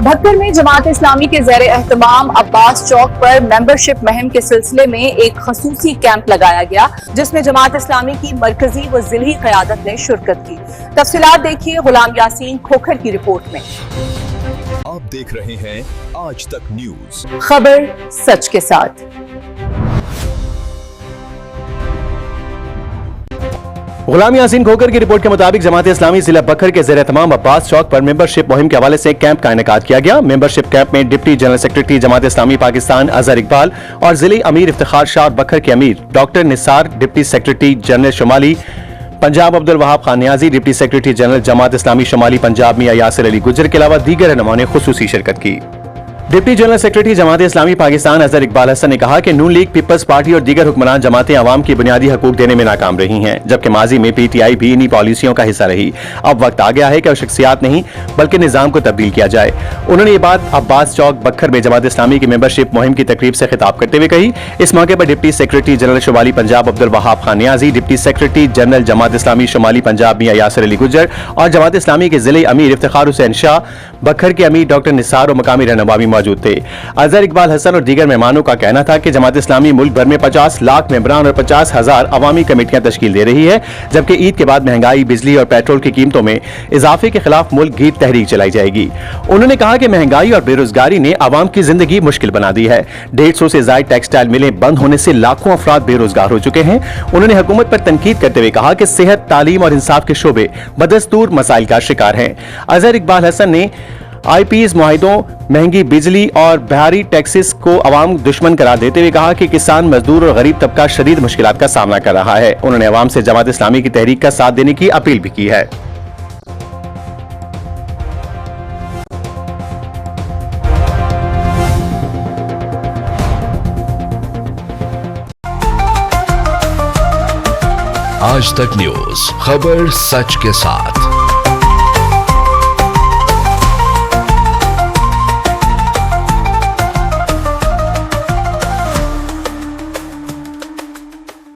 बक्कर में जमात इस्लामी के ज़ेर एहतमाम अब्बास चौक पर मेंबरशिप मुहिम के सिलसिले में एक खसूसी कैंप लगाया गया, जिसमें जमात इस्लामी की मरकजी व जिली क़यादत ने शिरकत की। तफसीलात देखिए गुलाम यासीन खोखर की रिपोर्ट में। आप देख रहे हैं आज तक न्यूज, खबर सच के साथ। गुलाम यासीन खोखर की रिपोर्ट के मुताबिक जमात इस्लामी जिला बकर के ज़ेर एहतमाम अब्बास चौक पर मेंबरशिप मुहिम के हवाले से कैंप का इनेकाद किया गया। मेंबरशिप कैंप में deputy general secretary Jamaat Islami Pakistan Azhar Iqbal और जिले अमीर इफ्तिखार शाह और बकर के अमीर doctor Nisar, deputy secretary general शुमाली Punjab Abdul Wahab Khan Niazi, deputy secretary general Jamaat Islami शुमाली पंजाब मियां यासिर अली गुजर के अलावा दीगर रहनुमाओं ने खुसूसी शिरकत की। Deputy general secretary Jamaat Islami Pakistan Azhar Iqbal Hassan ने कहा कि नून लीग, पीपल्स पार्टी और दीगर हुक्मरान जमातें अवाम की बुनियादी हकूक देने में नाकाम रही हैं, जबकि माजी में पीटीआई भी इन्हीं पॉलिसियों का हिस्सा रही। अब वक्त आ गया है कि शख्सियात नहीं बल्कि निज़ाम को तब्दील किया जाए। उन्होंने ये बात अब्बास चौक बक्खर में जमात इस्लामी की मेंबरशिप मुहिम की तकरीब से खिताब करते हुए कही। इस मौके पर डिप्टी सेक्रेटरी जनरल शुमाली Punjab Abdul Wahab Khan Niazi, deputy secretary general Jamaat Islami शुमाली पंजाब मियां यासिर अली गुजर और जमात इस्लामी के जिले अमीर इफ्तिखार हुसैन शाह, बक्खर के अमीर डॉक्टर निसार और मकामी रहनुमा भी मौजूद थे। अजहर इकबाल हसन और दीगर मेहमानों का कहना था कि जमात इस्लामी मुल्क भर में 50 लाख मेंबरान और 50,000 अवामी कमेटियां तश्कील दे रही है, जबकि ईद के बाद महंगाई, बिजली और पेट्रोल की कीमतों में इजाफे के खिलाफ मुल्क गीत तहरीक चलाई जाएगी। उन्होंने कहा कि महंगाई और बेरोजगारी ने अवाम की जिंदगी मुश्किल बना दी है। 150 से ज्यादा टेक्सटाइल मिलें बंद होने से लाखों अफराद बेरोजगार हो चुके हैं। उन्होंने हुकूमत पर तनकीद करते हुए कहा कि सेहत, तालीम और इंसाफ के शोबे बदस्तूर मसाइल का शिकार हैं। अजहर इकबाल हसन ने आईपीएस मुआहिदों, महंगी बिजली और भारी टैक्सेस को अवाम दुश्मन करार देते हुए कहा कि किसान, मजदूर और गरीब तबका शदीद मुश्किलात का सामना कर रहा है। उन्होंने अवाम से जमात इस्लामी की तहरीक का साथ देने की अपील भी की है। आज तक न्यूज, खबर सच के साथ।